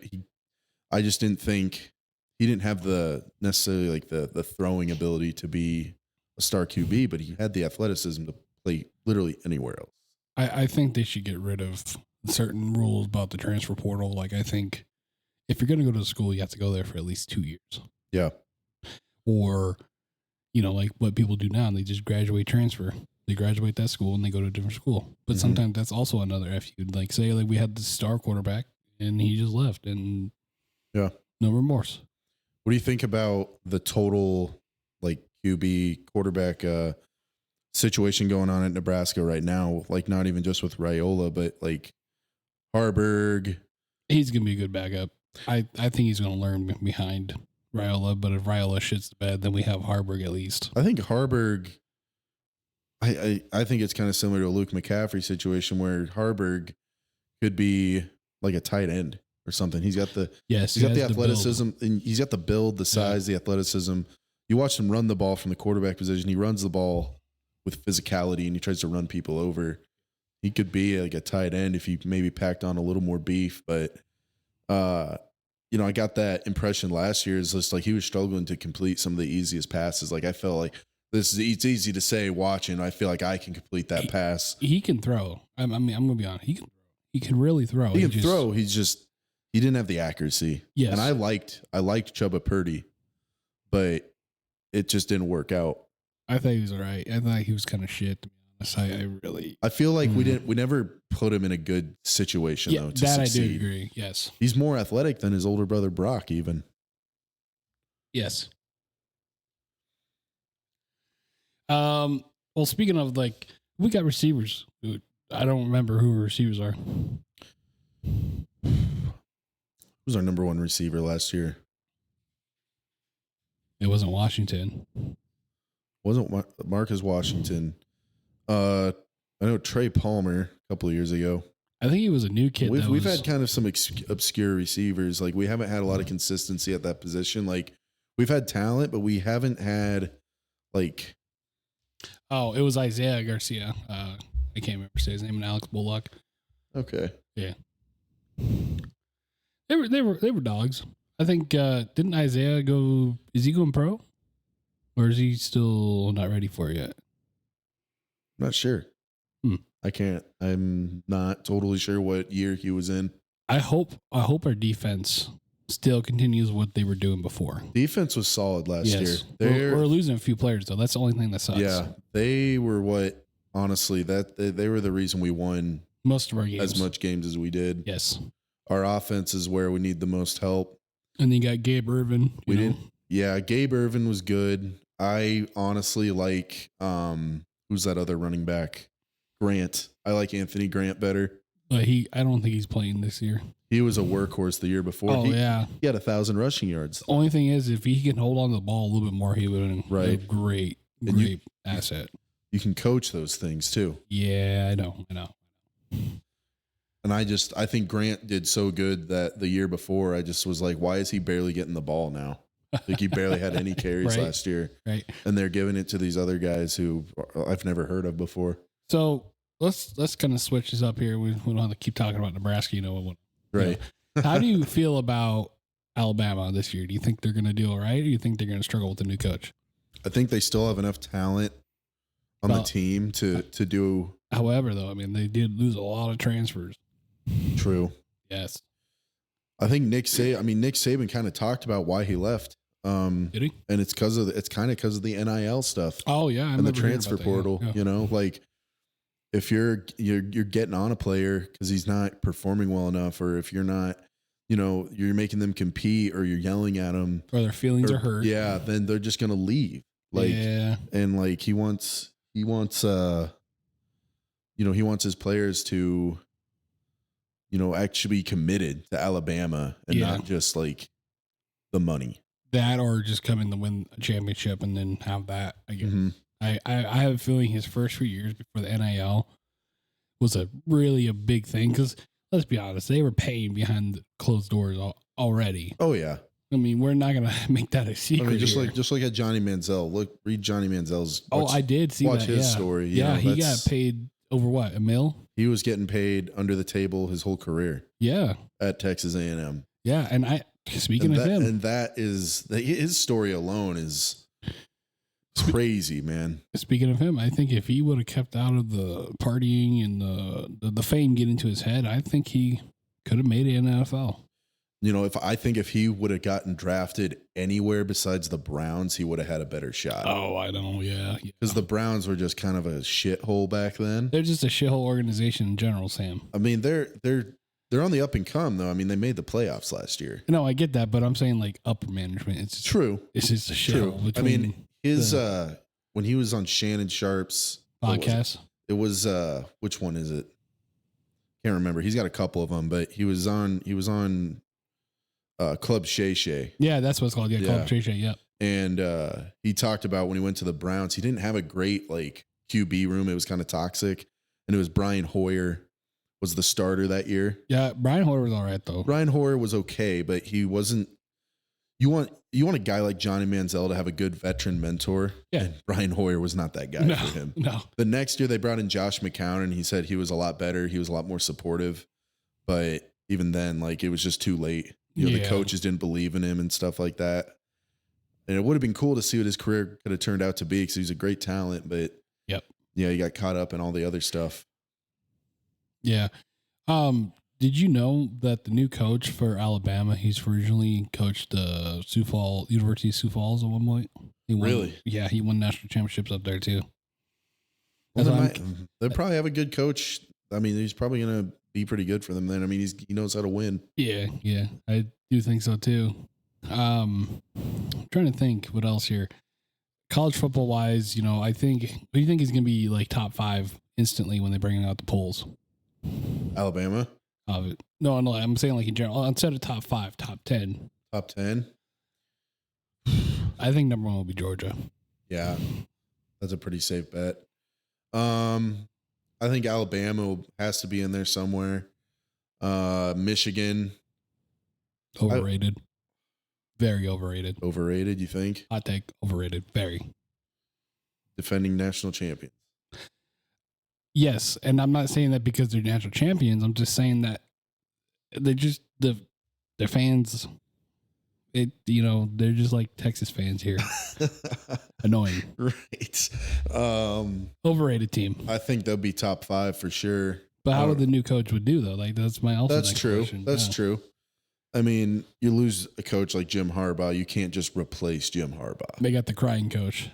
I just didn't think he didn't have the necessarily like the throwing ability to be a star QB, but he had the athleticism to play literally anywhere else. I think they should get rid of certain rules about the transfer portal. Like, I think if you're going to go to school, you have to go there for at least 2 years. Yeah. Or, like what people do now, they just graduate transfer. They graduate that school and they go to a different school. But sometimes that's also another FU. Like, say, we had the star quarterback and he just left and no remorse. What do you think about the total, like, QB quarterback situation going on at Nebraska right now? Like, not even just with Raiola, but like Harburg. He's going to be a good backup. I think he's going to learn behind Raiola, but if Raiola shits the bed, then we have Harburg at least. I think Harburg, I think it's kind of similar to a Luke McCaffrey situation where Harburg could be like a tight end or something. He's got the athleticism, and he's got the build, the size, the athleticism. You watch him run the ball from the quarterback position. He runs the ball with physicality, and he tries to run people over. He could be like a tight end if he maybe packed on a little more beef. But, I got that impression last year. Is just like he was struggling to complete some of the easiest passes. Like I felt like it's easy to say watching. I feel like I can complete that pass. He can throw. I'm going to be honest. He can really throw. He can throw. He didn't have the accuracy. Yes. And I liked Chubba Purdy, but it just didn't work out. I thought he was all right. I thought he was kind of shit, to be honest. I feel like we never put him in a good situation though. To that succeed. I do agree. Yes. He's more athletic than his older brother Brock even. Yes. Well, speaking of, like, we got receivers. Dude, I don't remember who our receivers are. Who was our number one receiver last year? It wasn't Washington. Wasn't Marcus Washington. I know Trey Palmer a couple of years ago. I think he was a new kid. We've had kind of some obscure receivers. Like, we haven't had a lot of consistency at that position. Like, we've had talent, but we haven't had, like... Oh, it was Isaiah Garcia. I can't remember his name, and Alex Bullock. Okay. Yeah. They were dogs. I think didn't Isaiah go? Is he going pro, or is he still not ready for it yet? I'm not sure. I'm not totally sure what year he was in. I hope our defense still continues what they were doing before. Defense was solid last year. We're losing a few players though. That's the only thing that sucks. Yeah, they were honestly, they were the reason we won most of our games, as much games as we did. Yes, our offense is where we need the most help. And then you got Gabe Ervin. Yeah, Gabe Ervin was good. I honestly like who's that other running back? Grant. I like Anthony Grant better. But I don't think he's playing this year. He was a workhorse the year before. Oh, yeah. He had 1,000 rushing yards. The only thing is, if he can hold on to the ball a little bit more, he would have been a great asset. You can coach those things too. Yeah, I know. And I think Grant did so good that the year before, I just was like, why is he barely getting the ball now? Like, he barely had any carries last year. Right. And they're giving it to these other guys who I've never heard of before. So let's kind of switch this up here. We don't have to keep talking about Nebraska, Right. How do you feel about Alabama this year? Do you think they're going to do all right, or do you think they're going to struggle with the new coach? I think they still have enough talent on the team to do. However, though, I mean, they did lose a lot of transfers. True. Yes. I think Nick Saban kind of talked about why he left. Did he? And it's because of the NIL stuff. Oh yeah, and the transfer portal. Yeah. Like, if you're getting on a player because he's not performing well enough, or if you're not, you're making them compete, or you're yelling at them, or their feelings are hurt. Yeah, then they're just gonna leave. Like, and like he wants his players to, actually be committed to Alabama and not just like the money. That, or just come in to win a championship and then have that, I guess. Mm-hmm. I have a feeling his first few years before the NIL was really a big thing because let's be honest, they were paying behind the closed doors already. Oh yeah. I mean, we're not gonna make that a secret. I mean, just like at Johnny Manziel. Read Johnny Manziel's. I did see watch that. his story. Yeah, he got paid over what, $1 million? He was getting paid under the table his whole career. Yeah, at Texas A&M. Yeah, and speaking of him, and that is his story alone is crazy, man. Speaking of him, I think if he would have kept out of the partying and the fame get into his head, I think he could have made it in the NFL. You know, if he would have gotten drafted anywhere besides the Browns, he would have had a better shot. Oh, I know, yeah. Because the Browns were just kind of a shithole back then. They're just a shithole organization in general, Sam. I mean, they're on the up and come though. I mean, they made the playoffs last year. No, I get that, but I'm saying like upper management. It's true. It's just a shithole. I mean, his when he was on Shannon Sharp's podcast, it was which one is it? Can't remember. He's got a couple of them, but he was on Club Shay Shay. Yeah, that's what it's called. Yeah, Club Shay Shay. Yep. And he talked about when he went to the Browns, he didn't have a great like QB room. It was kind of toxic, and it was Brian Hoyer was the starter that year. Yeah, Brian Hoyer was all right though. Brian Hoyer was okay, but he wasn't. You want a guy like Johnny Manziel to have a good veteran mentor. Yeah, and Brian Hoyer was not that guy for him. No. The next year they brought in Josh McCown, and he said he was a lot better. He was a lot more supportive, but even then, like it was just too late. You know, the coaches didn't believe in him and stuff like that. And it would have been cool to see what his career could have turned out to be because he's a great talent, but he got caught up in all the other stuff. Yeah. Did you know that the new coach for Alabama, he's originally coached University of Sioux Falls at one point? Really? Yeah, he won national championships up there too. Well, they probably have a good coach. I mean, he's probably going to be pretty good for them then. I mean, he knows how to win. Yeah, I do think so too. I'm trying to think what else here. College football wise, you know, what do you think is going to be like top 5 instantly when they bring out the polls? Alabama? No, I'm saying like in general. Instead of top 5, top 10. Top 10? I think number 1 will be Georgia. Yeah, that's a pretty safe bet. I think Alabama has to be in there somewhere. Michigan. Overrated. Very overrated. Overrated, you think? Hot take, overrated. Very. Defending national champions. Yes, and I'm not saying that because they're national champions. I'm just saying that they're just their fans. They're just like Texas fans here. Annoying. Right. Overrated team. I think they'll be top 5 for sure. But how would the new coach would do though? Like that's my also. That's true. Question. That's true. I mean, you lose a coach like Jim Harbaugh, you can't just replace Jim Harbaugh. They got the crying coach.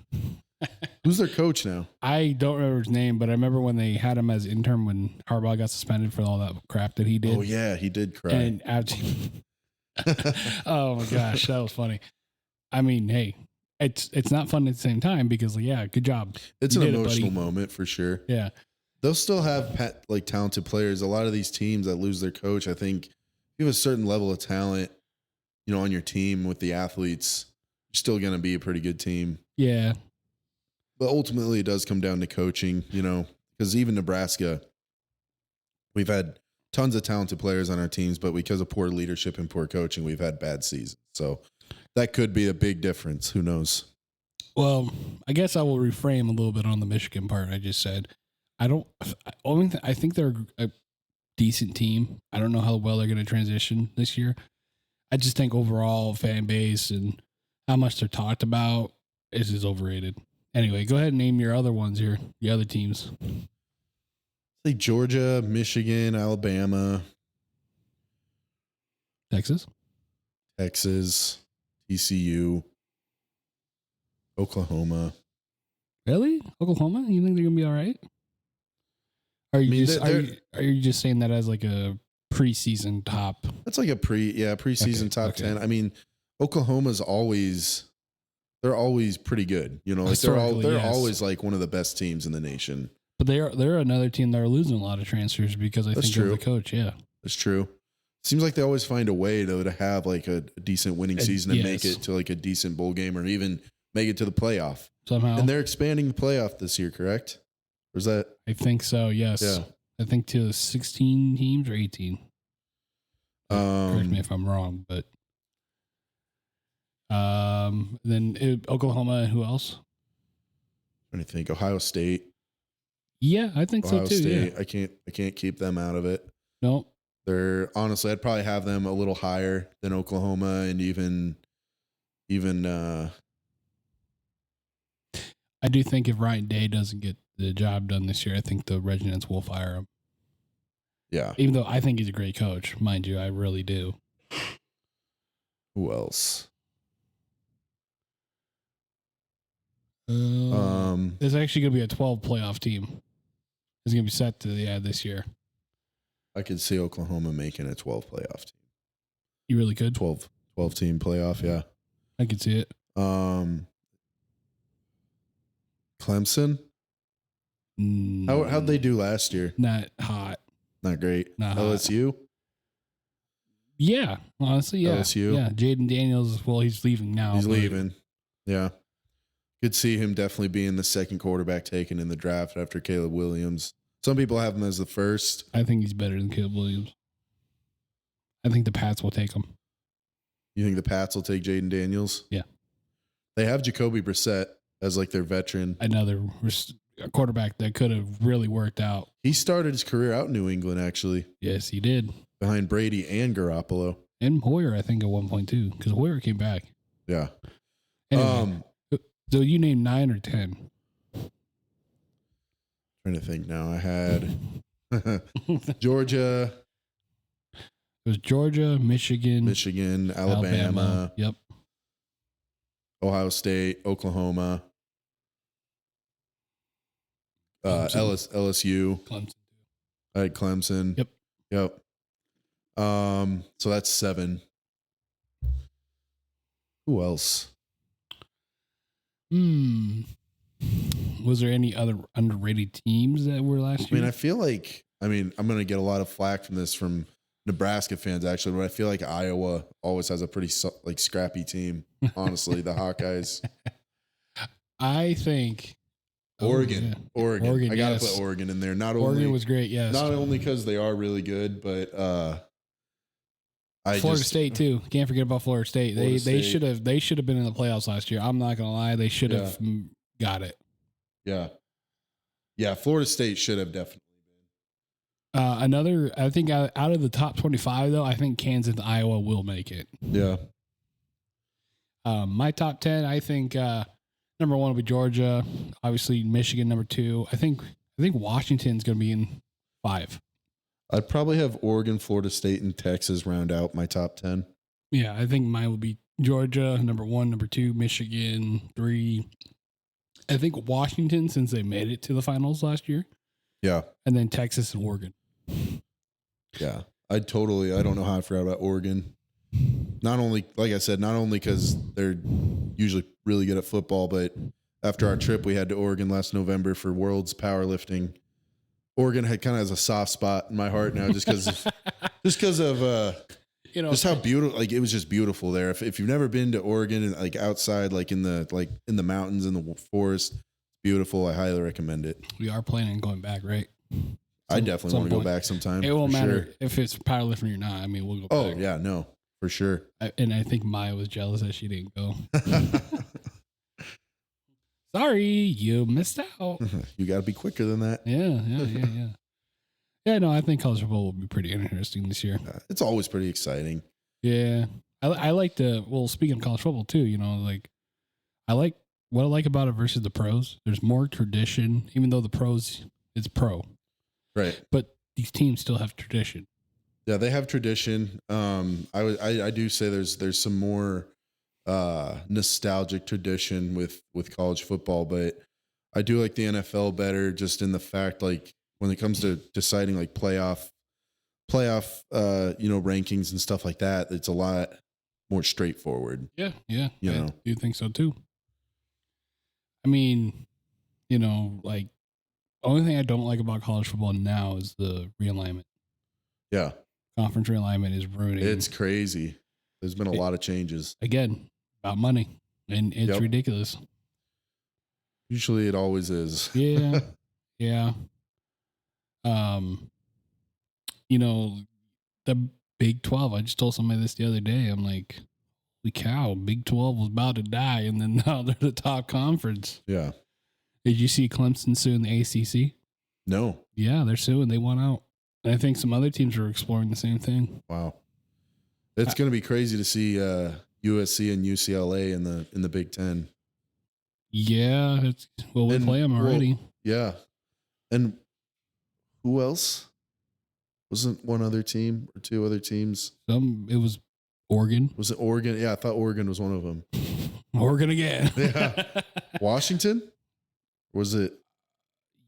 Who's their coach now? I don't remember his name, but I remember when they had him as intern when Harbaugh got suspended for all that crap that he did. Oh yeah, he did cry. And oh my gosh, that was funny. I mean, hey, it's not fun at the same time because good job. It's an emotional moment for sure. Yeah. They'll still have talented players. A lot of these teams that lose their coach, I think you have a certain level of talent, on your team with the athletes, you're still going to be a pretty good team. Yeah. But ultimately it does come down to coaching, because even Nebraska, we've had tons of talented players on our teams, but because of poor leadership and poor coaching, we've had bad seasons. So that could be a big difference. Who knows? Well, I guess I will reframe a little bit on the Michigan part I just said. I think they're a decent team. I don't know how well they're going to transition this year. I just think overall fan base and how much they're talked about is just overrated. Anyway, go ahead and name your other ones here, the other teams. Like Georgia, Michigan, Alabama, Texas, TCU, Oklahoma. Really? Oklahoma? You think they're going to be all right? Are you just saying that as like a preseason top? That's like a preseason top 10. I mean, Oklahoma's they're always pretty good. They're always like one of the best teams in the nation. But they're another team that are losing a lot of transfers because I think of the coach. Yeah, that's true. Seems like they always find a way though to have like a decent winning season and make it to like a decent bowl game or even make it to the playoff. somehow. And they're expanding the playoff this year, correct? Or is that? I think so, yes. Yeah. I think to 16 teams or 18. Correct me if I'm wrong, but then Oklahoma and who else? What do you think? Ohio State. Yeah, I think Ohio so too. State. Yeah. I can't keep them out of it. No. They're honestly, I'd probably have them a little higher than Oklahoma and even I do think if Ryan Day doesn't get the job done this year, I think the Regents will fire him. Yeah. Even though I think he's a great coach, mind you, I really do. Who else? There's actually going to be a 12 playoff team. It's going to be set to this year. I could see Oklahoma making a 12 playoff team. You really could? 12 team playoff, yeah. I could see it. Clemson? How'd they do last year? Not hot. Not great. Not LSU? hot. Yeah, honestly, yeah. LSU? Yeah, Jaden Daniels, well, he's leaving now. He's leaving. Yeah. Could see him definitely being the second quarterback taken in the draft after Caleb Williams. Some people have him as the first. I think he's better than Caleb Williams. I think the Pats will take him. You think the Pats will take Jaden Daniels? Yeah. They have Jacoby Brissett as like their veteran. Another quarterback that could have really worked out. He started his career out in New England, actually. Yes, he did. Behind Brady and Garoppolo. And Hoyer, I think, at one point, too, because Hoyer came back. Yeah. Anyway, so you named 9 or 10? Trying to think now. I had Georgia. It was Georgia, Michigan, Alabama. Yep. Ohio State, Oklahoma. LSU. Clemson. I had Clemson. Yep. So that's 7. Who else? Was there any other underrated teams that were last year? I mean, I feel like, I'm going to get a lot of flack from Nebraska fans, actually, but I feel like Iowa always has a pretty scrappy team. Honestly, the Hawkeyes. I think Oregon. I got to put Oregon in there. Oregon was great, yes. Not only because they are really good, but Florida State too. Can't forget about Florida State. They should have been in the playoffs last year. I'm not gonna lie, they should have got it. Yeah. Florida State should have definitely been. I think out of the top 25 though, I think Kansas and Iowa will make it. Yeah. My top 10, I think number 1 will be Georgia. Obviously Michigan number 2. I think Washington's gonna be in 5. I'd probably have Oregon, Florida State, and Texas round out my top 10. Yeah, I think mine would be Georgia, number 1, number 2, Michigan, 3. I think Washington, since they made it to the finals last year. Yeah. And then Texas and Oregon. Yeah. I don't know how I forgot about Oregon. Not only, like I said, not only because they're usually really good at football, but after our trip we had to Oregon last November for World's Powerlifting, Oregon had kind of has a soft spot in my heart now, just because of just how beautiful. Like, it was just beautiful there. If you've never been to Oregon and like outside, like in the mountains in the forest, it's beautiful. I highly recommend it. We are planning on going back, right? I definitely want to go back sometime. It won't matter if it's powerlifting or not. I mean, we'll go. Oh back. yeah, no, for sure. And I think Maya was jealous that she didn't go. Sorry, you missed out. You got to be quicker than that. Yeah. Yeah, no, I think college football will be pretty interesting this year. It's always pretty exciting. Yeah. I like speaking of college football too, I like what I like about it versus the pros. There's more tradition, even though the pros, it's pro. Right. But these teams still have tradition. Yeah, they have tradition. I do say there's some more nostalgic tradition with college football, but I do like the NFL better just in the fact, like, when it comes to deciding like playoff rankings and stuff like that, it's a lot more straightforward. Yeah. I do think so too. I mean, like, only thing I don't like about college football now is the realignment. Yeah. Conference realignment is ruining. It's crazy. There's been a lot of changes. Again, about money. And it's ridiculous. Usually it always is. Yeah. Yeah. You know, the Big 12, I just told somebody this the other day. I'm like, holy cow, Big 12 was about to die, and then now they're the top conference. Yeah. Did you see Clemson suing the ACC? No. Yeah, they're suing. They won out. And I think some other teams are exploring the same thing. Wow. It's going to be crazy to see USC and UCLA in the Big Ten. Yeah, we play them already. Well, yeah. And who else? Wasn't one other team or two other teams? It was Oregon. Was it Oregon? Yeah, I thought Oregon was one of them. Oregon again. Yeah. Washington? Was it?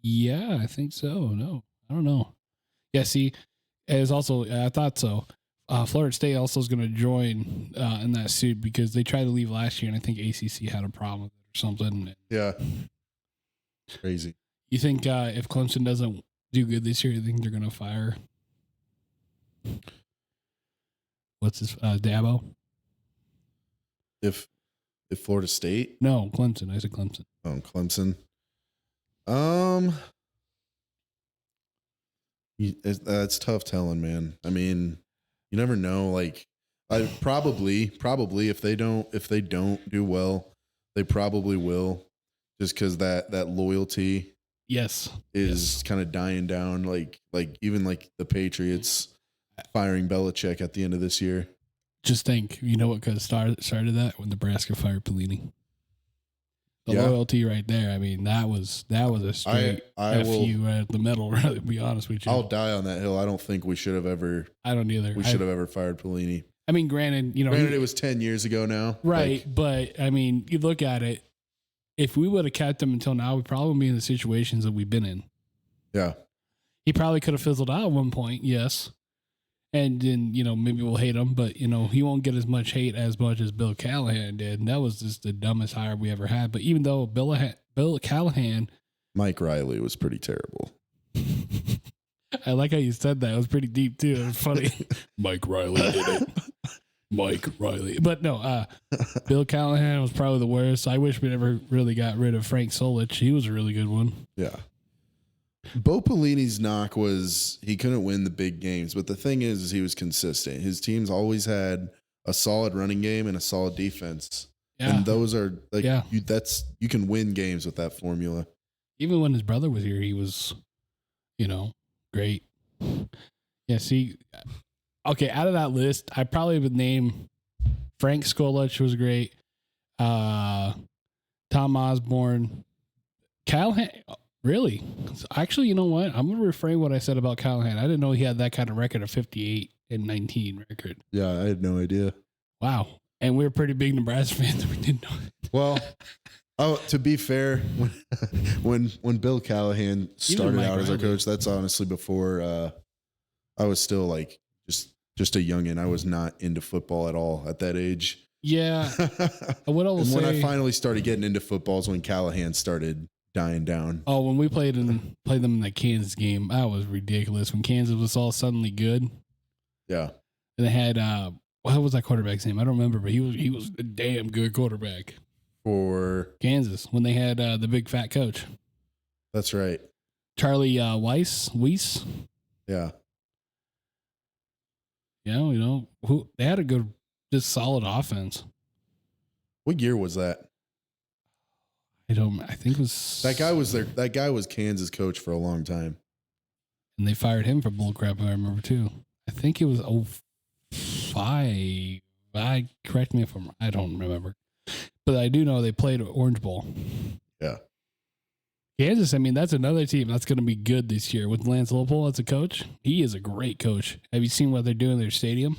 Yeah, I think so. No, I don't know. Yeah, see, it's also, I thought so. Florida State also is going to join in that suit because they tried to leave last year, and I think ACC had a problem with it or something. Yeah. Crazy. You think if Clemson doesn't do good this year, you think they're going to fire? What's his Dabo? If Florida State? No, Clemson. I said Clemson. Oh, Clemson. It's tough telling, man. I mean, you never know. Like, I probably if they don't do well, they probably will, just because that loyalty, is kind of dying down. Like even like the Patriots firing Belichick at the end of this year. Just think, you know what could have started that when Nebraska fired Pelini. The loyalty right there. I mean, that was a straight FU at the middle. To be honest with you, I'll die on that hill. I don't think we should have ever. I don't either. We should have ever fired Pelini. I mean, granted, it was 10 years ago now, right? But I mean, you look at it. If we would have kept him until now, we'd probably wouldn't be in the situations that we've been in. Yeah, he probably could have fizzled out at one point. Yes. And then, maybe we'll hate him, but, he won't get as much hate as Bill Callahan did. And that was just the dumbest hire we ever had. But even though Bill Callahan. Mike Riley was pretty terrible. I like how you said that. It was pretty deep, too. It was funny. Mike Riley did it. Mike Riley. But no, Bill Callahan was probably the worst. I wish we never really got rid of Frank Solich. He was a really good one. Yeah. Bo Pelini's knock was he couldn't win the big games, but the thing is he was consistent. His teams always had a solid running game and a solid defense. Yeah. And those are like you can win games with that formula. Even when his brother was here, he was, great. Yeah, see, okay, out of that list, I probably would name Frank Solich was great. Tom Osborne, Callahan. Really? Actually, you know what? I'm going to reframe what I said about Callahan. I didn't know he had that kind of record of 58-19 record. Yeah, I had no idea. Wow. And we were pretty big Nebraska fans. We didn't know. Well, to be fair, when Bill Callahan started out as our coach, that's honestly before I was still like just a youngin'. I was not into football at all at that age. Yeah. When I finally started getting into football is when Callahan started dying down. Oh, when we played them in that Kansas game, that was ridiculous. When Kansas was all suddenly good. Yeah. And they had what was that quarterback's name? I don't remember, but he was a damn good quarterback. For Kansas, when they had the big fat coach. That's right. Charlie Weiss. Yeah. Yeah, they had a good, just solid offense. What year was that? I think it was that guy was Kansas coach for a long time. And they fired him for bullcrap, I remember too. I think it was 05. Correct me if I don't remember. But I do know they played Orange Bowl. Yeah. Kansas, I mean, that's another team that's going to be good this year with Lance Leipold as a coach. He is a great coach. Have you seen what they're doing in their stadium?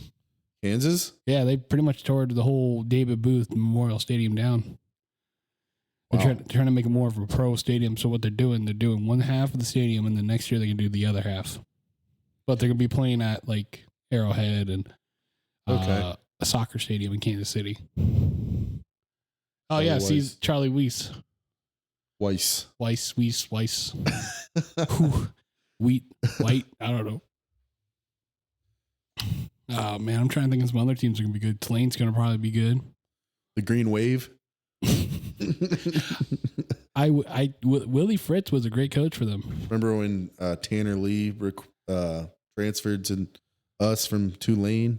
Kansas? Yeah, they pretty much tore the whole David Booth Memorial Stadium down. Wow. They're trying to make it more of a pro stadium. So what they're doing one half of the stadium, and the next year they can do the other half. But they're going to be playing at like Arrowhead and a soccer stadium in Kansas City. Oh, yeah. See, Charlie Weiss. Weiss. White. I don't know. Oh, man. I'm trying to think of some other teams that are going to be good. Tulane's going to probably be good. The Green Wave. Willie Fritz was a great coach for them. Remember when Tanner Lee transferred to us from Tulane?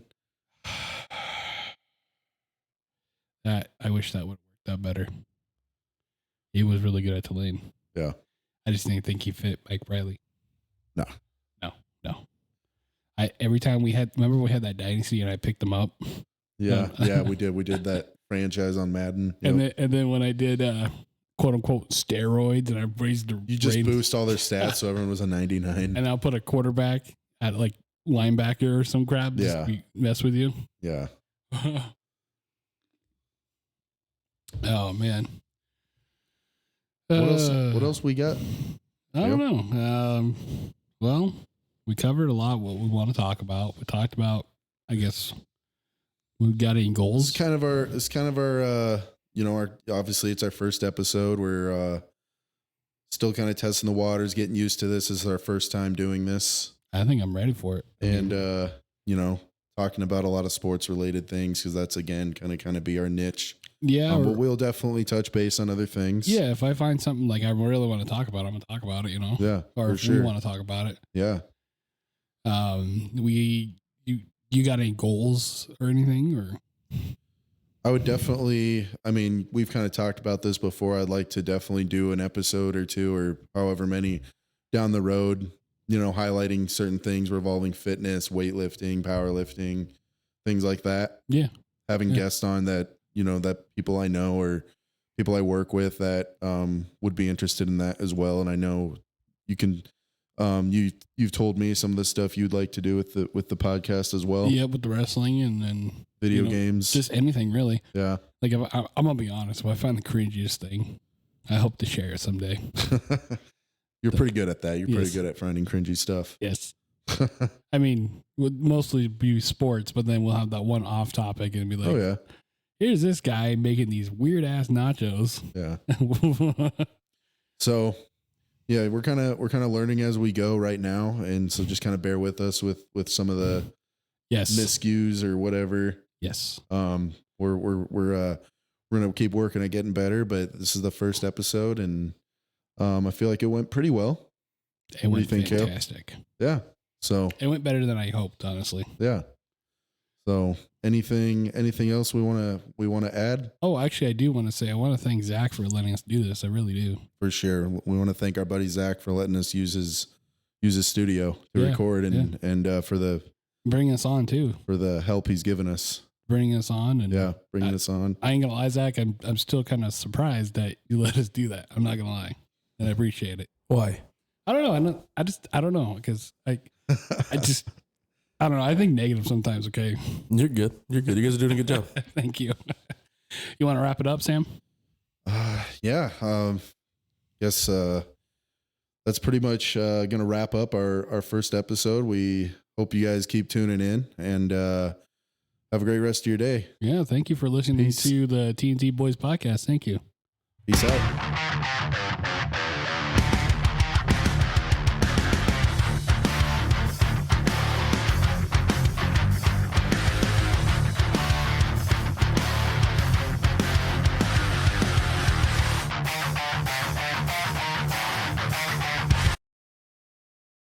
I wish that would have worked out better. He was really good at Tulane. Yeah. I just didn't think he fit Mike Riley. No. Every time we had that dynasty and I picked them up. Yeah, we did. We did that franchise on Madden. And then when I did quote unquote steroids and I raised the you just boost all their stats so everyone was a 99. And I'll put a quarterback at like linebacker or some crap. Yeah. Mess with you. Yeah. Oh man. What else we got? I don't know. Well, we covered a lot of what we want to talk about. We talked about, I guess, we've got any goals. It's kind of our obviously it's our first episode. We're still kind of testing the waters, getting used to this. This is our first time doing this. I think I'm ready for it. And, talking about a lot of sports related things, because that's, again, kind of be our niche. Yeah. But we'll definitely touch base on other things. Yeah. If I find something like I really want to talk about, I'm going to talk about it, Yeah. Or if we want to talk about it. Yeah. You got any goals or anything, or? I would definitely, we've kind of talked about this before. I'd like to definitely do an episode or two or however many down the road, highlighting certain things revolving fitness, weightlifting, powerlifting, things like that. Yeah. Having guests on that, that people I know or people I work with that would be interested in that as well. And I know you can, you've told me some of the stuff you'd like to do with the podcast as well. Yeah, with the wrestling and then video games, just anything really. Yeah. Like I'm gonna be honest, if I find the cringiest thing, I hope to share it someday. You're pretty good at that. You're pretty good at finding cringy stuff. Yes. Would mostly be sports, but then we'll have that one off topic and be like, oh yeah, here's this guy making these weird ass nachos. Yeah. So yeah, we're kind of learning as we go right now. And so just kind of bear with us with some of the miscues or whatever. Yes. We're going to keep working at getting better, but this is the first episode and I feel like it went pretty well. It went fantastic. Yeah. So it went better than I hoped, honestly. Yeah. So anything else we want to add? Oh, actually, I do want to say I want to thank Zach for letting us do this. I really do. For sure. We want to thank our buddy Zach for letting us use his studio to record and for the bring us on too, for the help he's given us. Bringing us on and bringing us on. I ain't gonna lie, Zach. I'm still kind of surprised that you let us do that. I'm not gonna lie, and I appreciate it. Why? I don't know. I don't know because I don't know. I think negative sometimes. Okay. You're good. You guys are doing a good job. Thank you. You want to wrap it up, Sam? Yeah. Guess that's pretty much going to wrap up our first episode. We hope you guys keep tuning in and have a great rest of your day. Yeah. Thank you for listening to the TNT Boys Podcast. Thank you. Peace out.